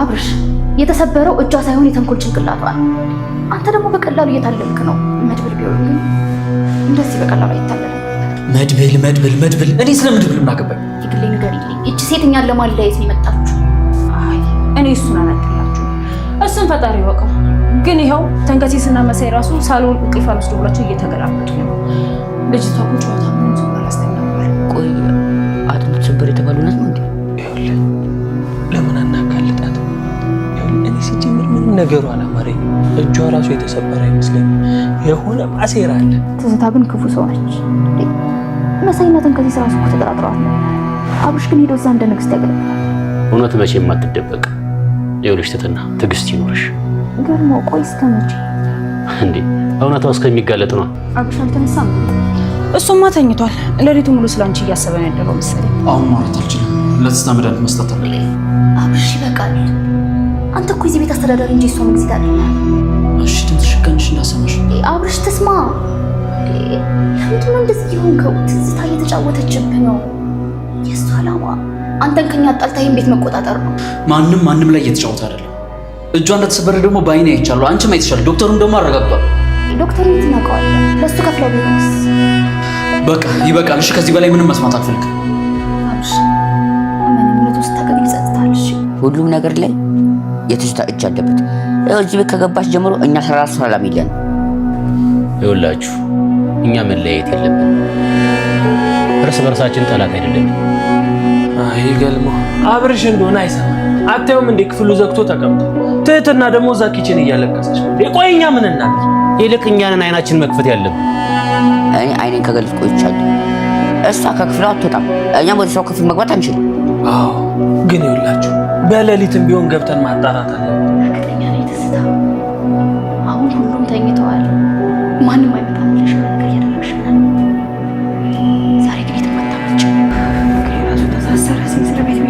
አብርሽ የተሰበረው እጇ ሳይሆን የተንኮል ጭንቅላቷ ነው። አንተ ደግሞ በቀላሉ እየታለልክ ነው። መድብል ቢሆን ግን እንደዚህ በቀላሉ አይታለልም። መድብል እኔ ስለ መድብል ምን አገባኝ? ይግሌ ንገሪልኝ። እቺ ሴትኛን ለማለያየት ነው የመጣችሁ? አይ እኔ እሱን አላደላችሁ። እሱን ፈጣሪ ይወቀው። ግን ይኸው ተንከሲስና መሳይ ራሱ ሳሎን እንቅልፍ አልወስድ ብሏቸው እየተገላበጡ ነው። ልጅቷ እኮ ጨዋታ ምንም ሰው አላስተኛባል። ቆይ አጥንት ሰበር የተባለው ነው እንዴ? ይኸውልህ ለምን አናጋልጣት? እኔ ሲጀምር ምንም ነገሩ አላማረኝ። እጇ ራሱ የተሰበረ አይመስለኝም። የሆነ ማሴራ አለ። ትዝታ ግን ክፉ ሰው ነች። መሳይና ተንከሲስ ራሱ እኮ ተጠራጥረዋል። አብርሽ ግን ሄዶ እዛ እንደ ንግስት ያገለግላል። እውነት መቼም አትደበቅ። ይኸውልሽ ትትና ትዕግስት ይኖርሽ። ገርሞ ቆይ እስከ መቼ እንዴ? እውነታው እስከሚጋለጥ ነው። አብርሽ አልተነሳም? እሱማ ተኝቷል። ሌሊቱ ሙሉ ስላንቺ እያሰበ ነው ያደረው መሰለኝ። አሁን ማውራት አልችልም። ለትዝታ መድኃኒት መስጠት አለብኝ። አብርሽ ይበቃል። አንተ እኮ የዚህ ቤት አስተዳዳሪ እንጂ እሷ ንግስት አይደለም። እሺ ትንሽ ቀንሽ እንዳሰማሽ። አብርሽ ተስማ። ለምንድን ነው እንደዚህ የሆንከው? ትዝታ እየተጫወተችብህ ነው። የእሱ ዓላማ አንተን ከኛ አጣልታ ይሄን ቤት መቆጣጠር ነው። ማንም ላይ እየተጫወተ አይደለም። እጇ እንደተሰበረ ደግሞ በአይኔ አይቻለሁ። አንቺም አይተሻል። ዶክተሩም ደግሞ አረጋግጧል። ዶክተሩ ትናቀዋለህ። ለሱ ከፍለው ቢሆንስ? በቃ ይበቃል። እሺ ከዚህ በላይ ምንም መስማት አልፈልግም። አብርሽ ምንም ውስጥ ተገቢ ይጸጽታል። እሺ ሁሉም ነገር ላይ የትዝታ እጅ አለበት። እዚህ ቤት ከገባች ጀምሮ እኛ ሰራሱ ሰላም የለን። ይኸውላችሁ እኛ መለያየት የለብን። እርስ በርሳችን ጠላት አይደለም። አይ ገልሞ አብርሽ እንደሆነ አይሰማም። አታዩም እንዴ ክፍሉ ዘግቶ ተቀምጦ? ትህትና ደግሞ እዛ ኪችን እያለቀሰች ነው። ቆይኛ ምን እናድርግ? ይልቅ እኛንን አይናችን መክፈት ያለብን። እኔ አይኔን ከገለጽ ቆይቻለሁ። እሷ ከክፍሏ አትወጣም። እኛም ወደ ሰው ክፍል መግባት አንችልም። አዎ ግን ይኸውላችሁ በሌሊትም ቢሆን ገብተን ማጣራት አለብን። እርግጠኛ ነኝ ትዝታ አሁን ሁሉም ተኝተዋል። ማንም አይመጣም ብለሽ ነገር እያደረግሽ ነው። ዛሬ ግን የተመታመች ራሱ ተሳሰረ ስለ ቤት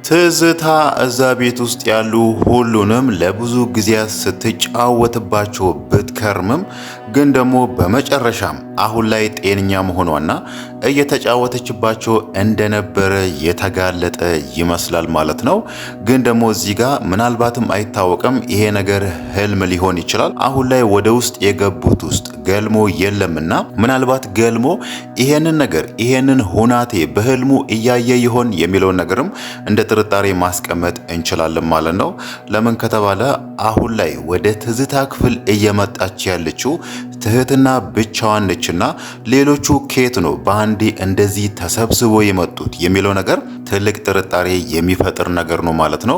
ትዝታ እዛ ቤት ውስጥ ያሉ ሁሉንም ለብዙ ጊዜያት ስትጫወትባቸው ብትከርምም ግን ደግሞ በመጨረሻም አሁን ላይ ጤነኛ መሆኗና እየተጫወተችባቸው እንደነበረ የተጋለጠ ይመስላል ማለት ነው። ግን ደግሞ እዚህ ጋር ምናልባትም አይታወቅም፣ ይሄ ነገር ህልም ሊሆን ይችላል። አሁን ላይ ወደ ውስጥ የገቡት ውስጥ ገልሞ የለምና ምናልባት ገልሞ ይሄንን ሁናቴ በህልሙ እያየ ይሆን የሚለውን ነገርም እንደ ጥርጣሬ ማስቀመጥ እንችላለን ማለት ነው። ለምን ከተባለ አሁን ላይ ወደ ትዝታ ክፍል እየመጣች ያለችው ትህትና ብቻዋን ነችና ሌሎቹ ኬት ነው በአንዴ እንደዚህ ተሰብስቦ የመጡት የሚለው ነገር ትልቅ ጥርጣሬ የሚፈጥር ነገር ነው ማለት ነው።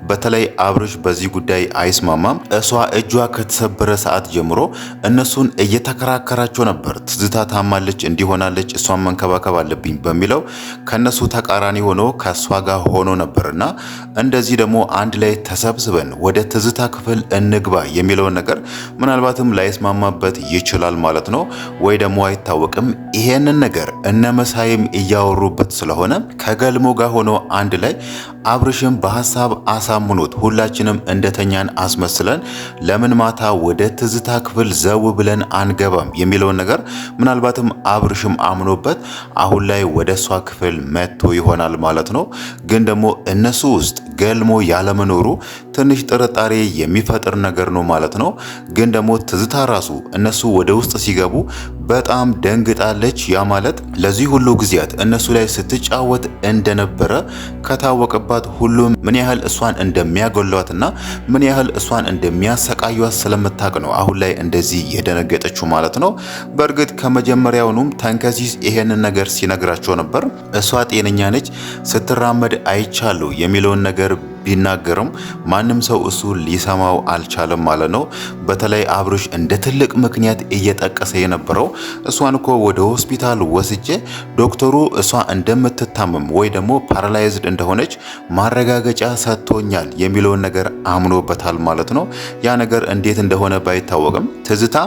በተለይ አብርሽ በዚህ ጉዳይ አይስማማም። እሷ እጇ ከተሰበረ ሰዓት ጀምሮ እነሱን እየተከራከራቸው ነበር። ትዝታ ታማለች፣ እንዲሆናለች፣ እሷን መንከባከብ አለብኝ በሚለው ከነሱ ተቃራኒ ሆኖ ከእሷ ጋር ሆኖ ነበርና እንደዚህ ደግሞ አንድ ላይ ተሰብስበን ወደ ትዝታ ክፍል እንግባ የሚለውን ነገር ምናልባትም ላይስማማበት ይችላል ማለት ነው። ወይ ደግሞ አይታወቅም። ይሄንን ነገር እነ መሳይም እያወሩበት ስለሆነ ከገልሞ ጋር ሆኖ አንድ ላይ አብርሽም በሐሳብ አሳምኖት ሁላችንም እንደተኛን አስመስለን ለምን ማታ ወደ ትዝታ ክፍል ዘው ብለን አንገባም የሚለውን ነገር ምናልባትም አብርሽም አምኖበት አሁን ላይ ወደ እሷ ክፍል መጥቶ ይሆናል ማለት ነው። ግን ደግሞ እነሱ ውስጥ ገልሞ ያለመኖሩ ትንሽ ጥርጣሬ የሚፈጥር ነገር ነው ማለት ነው። ግን ደግሞ ትዝታ ራሱ እነሱ ወደ ውስጥ ሲገቡ በጣም ደንግጣለች። ያ ማለት ለዚህ ሁሉ ጊዜያት እነሱ ላይ ስትጫወት እንደነበረ ከታወቀባት ሁሉም ምን ያህል እሷን እንደሚያገሏትና ምን ያህል እሷን እንደሚያሰቃዩት ስለምታውቅ ነው አሁን ላይ እንደዚህ የደነገጠችው ማለት ነው። በእርግጥ ከመጀመሪያውኑም ተንከሲስ ይሄንን ነገር ሲነግራቸው ነበር። እሷ ጤነኛ ነች፣ ስትራመድ አይቻሉ የሚለውን ነገር ቢናገርም ማንም ሰው እሱ ሊሰማው አልቻለም ማለት ነው። በተለይ አብርሽ እንደ ትልቅ ምክንያት እየጠቀሰ የነበረው እሷን እኮ ወደ ሆስፒታል ወስጄ ዶክተሩ እሷ እንደምትታመም ወይ ደግሞ ፓራላይዝድ እንደሆነች ማረጋገጫ ሰጥቶኛል የሚለውን ነገር አምኖበታል ማለት ነው። ያ ነገር እንዴት እንደሆነ ባይታወቅም ትዝታ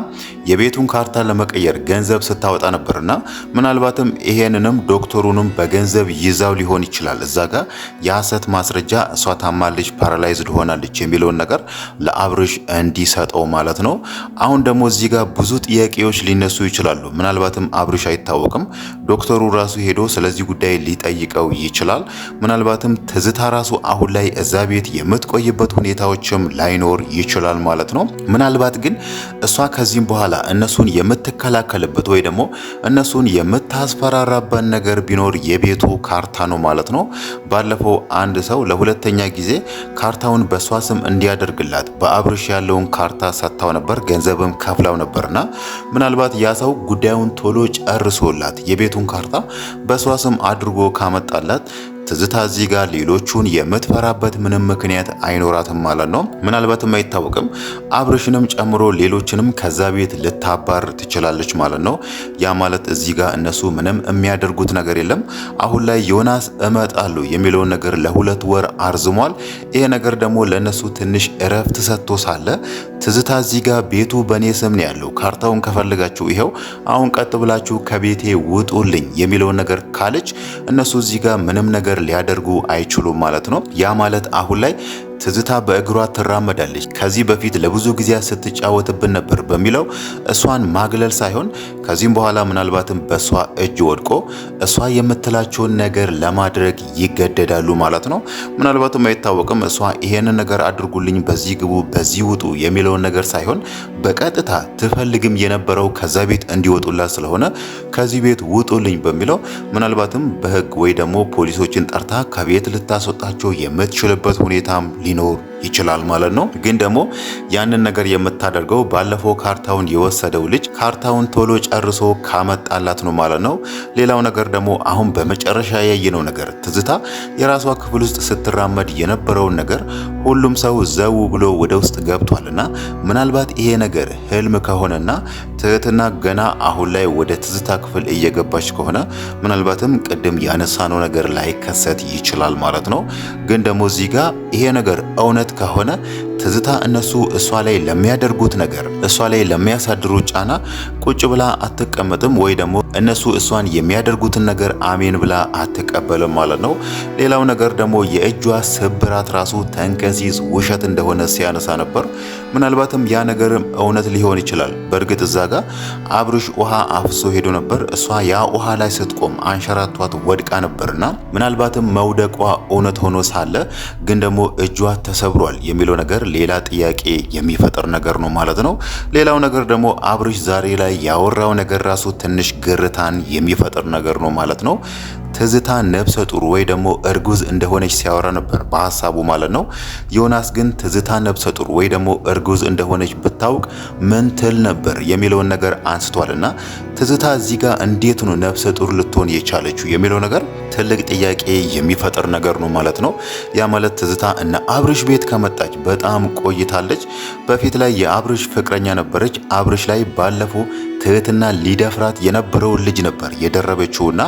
የቤቱን ካርታ ለመቀየር ገንዘብ ስታወጣ ነበርና ምናልባትም ይሄንንም ዶክተሩንም በገንዘብ ይዛው ሊሆን ይችላል። እዛ ጋር የሐሰት ማስረጃ እሷ ታማለች፣ ፓራላይዝድ ሆናለች የሚለውን ነገር ለአብርሽ እንዲሰጠው ማለት ነው። አሁን ደግሞ እዚህ ጋር ብዙ ጥያቄዎች ሊነሱ ይችላሉ። ምናልባትም አብርሽ አይታወቅም፣ ዶክተሩ ራሱ ሄዶ ስለዚህ ጉዳይ ሊጠይቀው ይችላል። ምናልባትም ትዝታ ራሱ አሁን ላይ እዛ ቤት የምትቆይበት ሁኔታዎችም ላይኖር ይችላል ማለት ነው። ምናልባት ግን እሷ ከዚህም በኋላ እነሱን የምትከላከልበት ወይ ደግሞ እነሱን የምታስፈራራበት ነገር ቢኖር የቤቱ ካርታ ነው ማለት ነው። ባለፈው አንድ ሰው ለሁለተኛ ጊዜ ካርታውን በሷ ስም እንዲያደርግላት በአብርሽ ያለውን ካርታ ሰጥታው ነበር፣ ገንዘብም ከፍላው ነበርና ምናልባት ያ ሰው ጉዳዩን ቶሎ ጨርሶላት የቤቱን ካርታ በሷ ስም አድርጎ ካመጣላት ትዝታ እዚህ ጋር ሌሎቹን የምትፈራበት ምንም ምክንያት አይኖራትም ማለት ነው። ምናልባትም አይታወቅም፣ አብርሽንም ጨምሮ ሌሎችንም ከዛ ቤት ልታባር ትችላለች ማለት ነው። ያ ማለት እዚህ ጋር እነሱ ምንም የሚያደርጉት ነገር የለም። አሁን ላይ ዮናስ እመጣለሁ የሚለውን ነገር ለ2 ወር አርዝሟል። ይሄ ነገር ደግሞ ለነሱ ትንሽ እረፍት ሰጥቶ ሳለ ትዝታ እዚህ ጋር ቤቱ በኔ ስም ነው ያለው፣ ካርታውን ከፈልጋችሁ ይሄው አሁን ቀጥ ብላችሁ ከቤቴ ውጡልኝ የሚለውን ነገር ካለች እነሱ እዚህ ጋር ምንም ነገር ሊያደርጉ አይችሉም ማለት ነው። ያ ማለት አሁን ላይ ትዝታ በእግሯ ትራመዳለች። ከዚህ በፊት ለብዙ ጊዜ ስትጫወትብን ነበር በሚለው እሷን ማግለል ሳይሆን ከዚህም በኋላ ምናልባትም በእሷ እጅ ወድቆ እሷ የምትላቸውን ነገር ለማድረግ ይገደዳሉ ማለት ነው። ምናልባትም አይታወቅም፣ እሷ ይሄንን ነገር አድርጉልኝ፣ በዚህ ግቡ፣ በዚህ ውጡ የሚለውን ነገር ሳይሆን በቀጥታ ትፈልግም የነበረው ከዛ ቤት እንዲወጡላት ስለሆነ ከዚህ ቤት ውጡልኝ በሚለው ምናልባትም በህግ ወይ ደግሞ ፖሊሶችን ጠርታ ከቤት ልታስወጣቸው የምትችልበት ሁኔታም ሊኖር ይችላል ማለት ነው። ግን ደግሞ ያንን ነገር የምታደርገው ባለፈው ካርታውን የወሰደው ልጅ ካርታውን ቶሎ ጨርሶ ካመጣላት ነው ማለት ነው። ሌላው ነገር ደግሞ አሁን በመጨረሻ ያየነው ነገር ትዝታ የራሷ ክፍል ውስጥ ስትራመድ የነበረውን ነገር ሁሉም ሰው ዘው ብሎ ወደ ውስጥ ገብቷልና ምናልባት ይሄ ነገር ህልም ከሆነና ትህትና ገና አሁን ላይ ወደ ትዝታ ክፍል እየገባች ከሆነ ምናልባትም ቅድም ያነሳነው ነገር ላይ ከሰት ይችላል ማለት ነው። ግን ደግሞ እዚህ ጋር ይሄ ነገር እውነት ከሆነ ትዝታ እነሱ እሷ ላይ ለሚያደርጉት ነገር እሷ ላይ ለሚያሳድሩ ጫና ቁጭ ብላ አትቀመጥም፣ ወይ ደግሞ እነሱ እሷን የሚያደርጉትን ነገር አሜን ብላ አትቀበልም ማለት ነው። ሌላው ነገር ደግሞ የእጇ ስብራት ራሱ ተንከሲስ ውሸት እንደሆነ ሲያነሳ ነበር። ምናልባትም ያ ነገርም እውነት ሊሆን ይችላል። በእርግጥ እዛ ጋር አብርሽ ውሃ አፍሶ ሄዶ ነበር። እሷ ያ ውሃ ላይ ስትቆም አንሸራቷት ወድቃ ነበርና ምናልባትም መውደቋ እውነት ሆኖ ሳለ ግን ደግሞ እጇ ተሰብሯል የሚለው ነገር ሌላ ጥያቄ የሚፈጥር ነገር ነው ማለት ነው። ሌላው ነገር ደግሞ አብርሽ ዛሬ ላይ ያወራው ነገር ራሱ ትንሽ ግርታን የሚፈጥር ነገር ነው ማለት ነው። ትዝታ ነፍሰ ጡር ወይ ደግሞ እርጉዝ እንደሆነች ሲያወራ ነበር በሐሳቡ ማለት ነው። ዮናስ ግን ትዝታ ነፍሰ ጡር ወይ ደግሞ እርጉዝ እንደሆነች ብታውቅ ምን ትል ነበር የሚለውን ነገር አንስቷልና ትዝታ እዚህ ጋር እንዴት ነው ነፍሰ ጡር ልትሆን የቻለችው የሚለው ነገር ትልቅ ጥያቄ የሚፈጥር ነገር ነው ማለት ነው። ያ ማለት ትዝታ እና አብርሽ ቤት ከመጣች በጣም ቆይታለች። በፊት ላይ የአብርሽ ፍቅረኛ ነበረች። አብርሽ ላይ ባለፈው ትህትና ሊደፍራት የነበረውን ልጅ ነበር የደረበችውና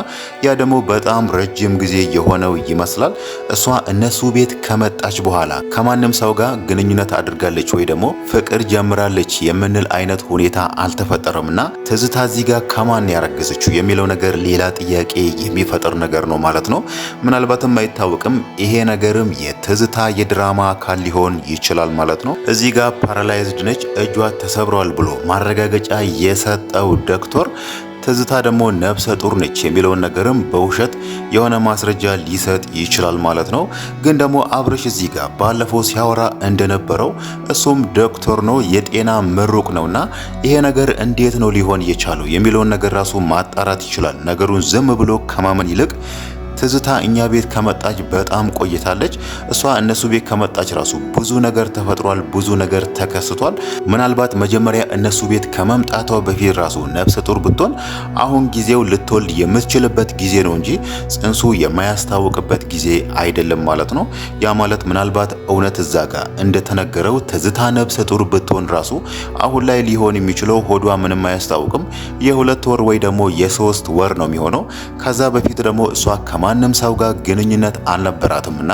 ያ ደግሞ በጣም ረጅም ጊዜ የሆነው ይመስላል። እሷ እነሱ ቤት ከመጣች በኋላ ከማንም ሰው ጋር ግንኙነት አድርጋለች ወይ ደግሞ ፍቅር ጀምራለች የምንል አይነት ሁኔታ አልተፈጠረምና ትዝታ እዚህ ጋር ከማን ያረገዘችው የሚለው ነገር ሌላ ጥያቄ የሚፈጥር ነገር ነው ማለት ነው። ምናልባትም አይታወቅም፣ ይሄ ነገርም የትዝታ የድራማ አካል ሊሆን ይችላል ማለት ነው። እዚህ ጋር ፓራላይዝድ ነች፣ እጇ ተሰብሯል ብሎ ማረጋገጫ የሰጠው ዶክተር ትዝታ ደግሞ ነፍሰ ጡር ነች የሚለውን ነገርም በውሸት የሆነ ማስረጃ ሊሰጥ ይችላል ማለት ነው። ግን ደግሞ አብርሽ እዚህ ጋር ባለፈው ሲያወራ እንደነበረው እሱም ዶክተር ነው፣ የጤና ምሩቅ ነውና ይሄ ነገር እንዴት ነው ሊሆን የቻለው የሚለውን ነገር ራሱ ማጣራት ይችላል። ነገሩን ዝም ብሎ ከማመን ይልቅ ትዝታ እኛ ቤት ከመጣች በጣም ቆይታለች። እሷ እነሱ ቤት ከመጣች ራሱ ብዙ ነገር ተፈጥሯል፣ ብዙ ነገር ተከስቷል። ምናልባት መጀመሪያ እነሱ ቤት ከመምጣቷ በፊት ራሱ ነፍሰ ጡር ብትሆን አሁን ጊዜው ልትወልድ የምትችልበት ጊዜ ነው እንጂ ጽንሱ የማያስታውቅበት ጊዜ አይደለም ማለት ነው። ያ ማለት ምናልባት እውነት እዛ ጋር እንደተነገረው ትዝታ ነፍሰ ጡር ብትሆን ራሱ አሁን ላይ ሊሆን የሚችለው ሆዷ ምንም አያስታውቅም፣ የ2 ወር ወይ ደግሞ የ3 ወር ነው የሚሆነው። ከዛ በፊት ደግሞ እሷ ከማንም ከማንም ሰው ጋር ግንኙነት አልነበራትምና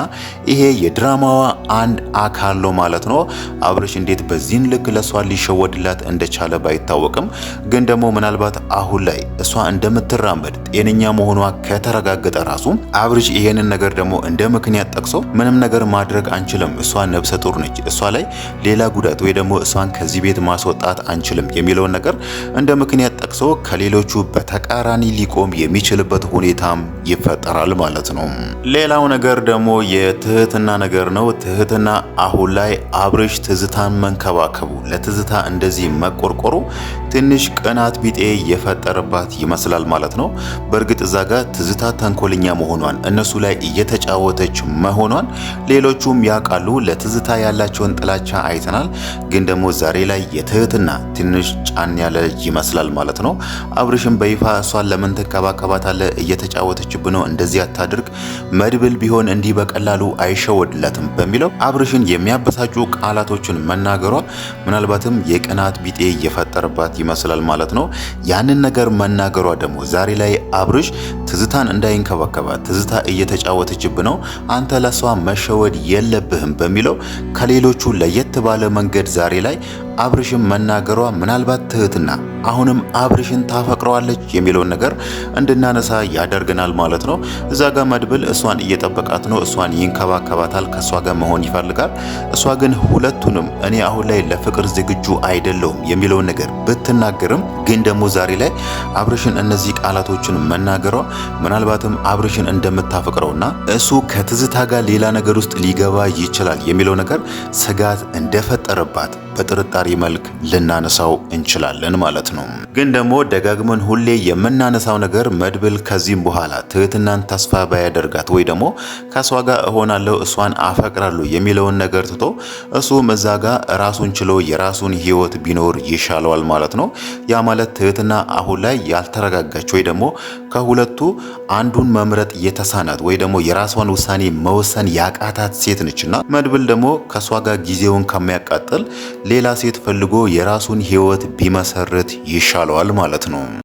ይሄ የድራማዋ አንድ አካል ነው ማለት ነው። አብርሽ እንዴት በዚህን ልክ ለሷ ሊሸወድላት እንደቻለ ባይታወቅም ግን ደግሞ ምናልባት አሁን ላይ እሷ እንደምትራመድ ጤነኛ መሆኗ ከተረጋገጠ ራሱ አብርሽ ይሄንን ነገር ደግሞ እንደ ምክንያት ጠቅሶ ምንም ነገር ማድረግ አንችልም፣ እሷ ነብሰ ጡር ነች፣ እሷ ላይ ሌላ ጉዳት ወይ ደግሞ እሷን ከዚህ ቤት ማስወጣት አንችልም የሚለውን ነገር እንደ ምክንያት ጠቅሶ ከሌሎቹ በተቃራኒ ሊቆም የሚችልበት ሁኔታም ይፈጠራል ማለት ነው። ሌላው ነገር ደግሞ የትህትና ነገር ነው። ትህትና አሁን ላይ አብርሽ ትዝታን መንከባከቡ ለትዝታ እንደዚህ መቆርቆሩ ትንሽ ቅናት ቢጤ የፈጠረባት ይመስላል ማለት ነው። በእርግጥ እዛ ጋር ትዝታ ተንኮለኛ መሆኗን እነሱ ላይ እየተጫወተች መሆኗን ሌሎቹም ያውቃሉ። ለትዝታ ያላቸውን ጥላቻ አይተናል። ግን ደግሞ ዛሬ ላይ የትህትና ትንሽ ጫን ያለ ይመስላል ማለት ነው። አብርሽም በይፋ እሷን ለምን ትንከባከባታለህ? እየተጫወተችብህ ነው፣ እንደዚህ አታድርግ፣ መድብል ቢሆን እንዲህ በቀላሉ አይሸወድላትም በሚለው አብርሽን የሚያበሳጩ ቃላቶችን መናገሯ ምናልባትም የቅናት ቢጤ እየፈጠረባት ይመስላል ማለት ነው። ያንን ነገር መናገሯ ደግሞ ዛሬ ላይ አብርሽ ትዝታን እንዳይንከባከባት ትዝታ እየተጫወተችብህ ነው፣ አንተ ለሷ መሸወድ የለብህም በሚለው ከሌሎቹ ለየት ባለ መንገድ ዛሬ ላይ አብርሽን መናገሯ ምናልባት ትህትና አሁንም አብርሽን ታፈቅረዋለች የሚለውን ነገር እንድናነሳ ያደርገናል ማለት ነው። እዛ ጋር መድብል እሷን እየጠበቃት ነው፣ እሷን ይንከባከባታል፣ ከሷ ጋር መሆን ይፈልጋል። እሷ ግን ሁለቱንም እኔ አሁን ላይ ለፍቅር ዝግጁ አይደለሁም የሚለውን ነገር ብትናገርም ግን ደግሞ ዛሬ ላይ አብርሽን እነዚህ ቃላቶችን መናገሯ ምናልባትም አብርሽን እንደምታፈቅረውና እሱ ከትዝታ ጋር ሌላ ነገር ውስጥ ሊገባ ይችላል የሚለው ነገር ስጋት እንደፈጠረባት በጥርጣሬ መልክ ልናነሳው እንችላለን ማለት ነው። ግን ደግሞ ደጋግመን ሁሌ የምናነሳው ነገር መድብል ከዚህም በኋላ ትህትናን ተስፋ ባያደርጋት ወይ ደግሞ ከሷ ጋር እሆናለሁ እሷን አፈቅራለሁ የሚለውን ነገር ትቶ እሱም እዛ ጋር ራሱን ችሎ የራሱን ህይወት ቢኖር ይሻለዋል ማለት ነው። ያ ማለት ትህትና አሁን ላይ ያልተረጋጋች ወይ ደግሞ ከሁለቱ አንዱን መምረጥ የተሳናት ወይ ደግሞ የራሷን ውሳኔ መወሰን ያቃታት ሴት ነችና መድብል ደግሞ ከሷ ጋር ጊዜውን ከሚያቃጥል ሌላ ሴት ፈልጎ የራሱን ህይወት ቢመሰርት ይሻለዋል ማለት ነው።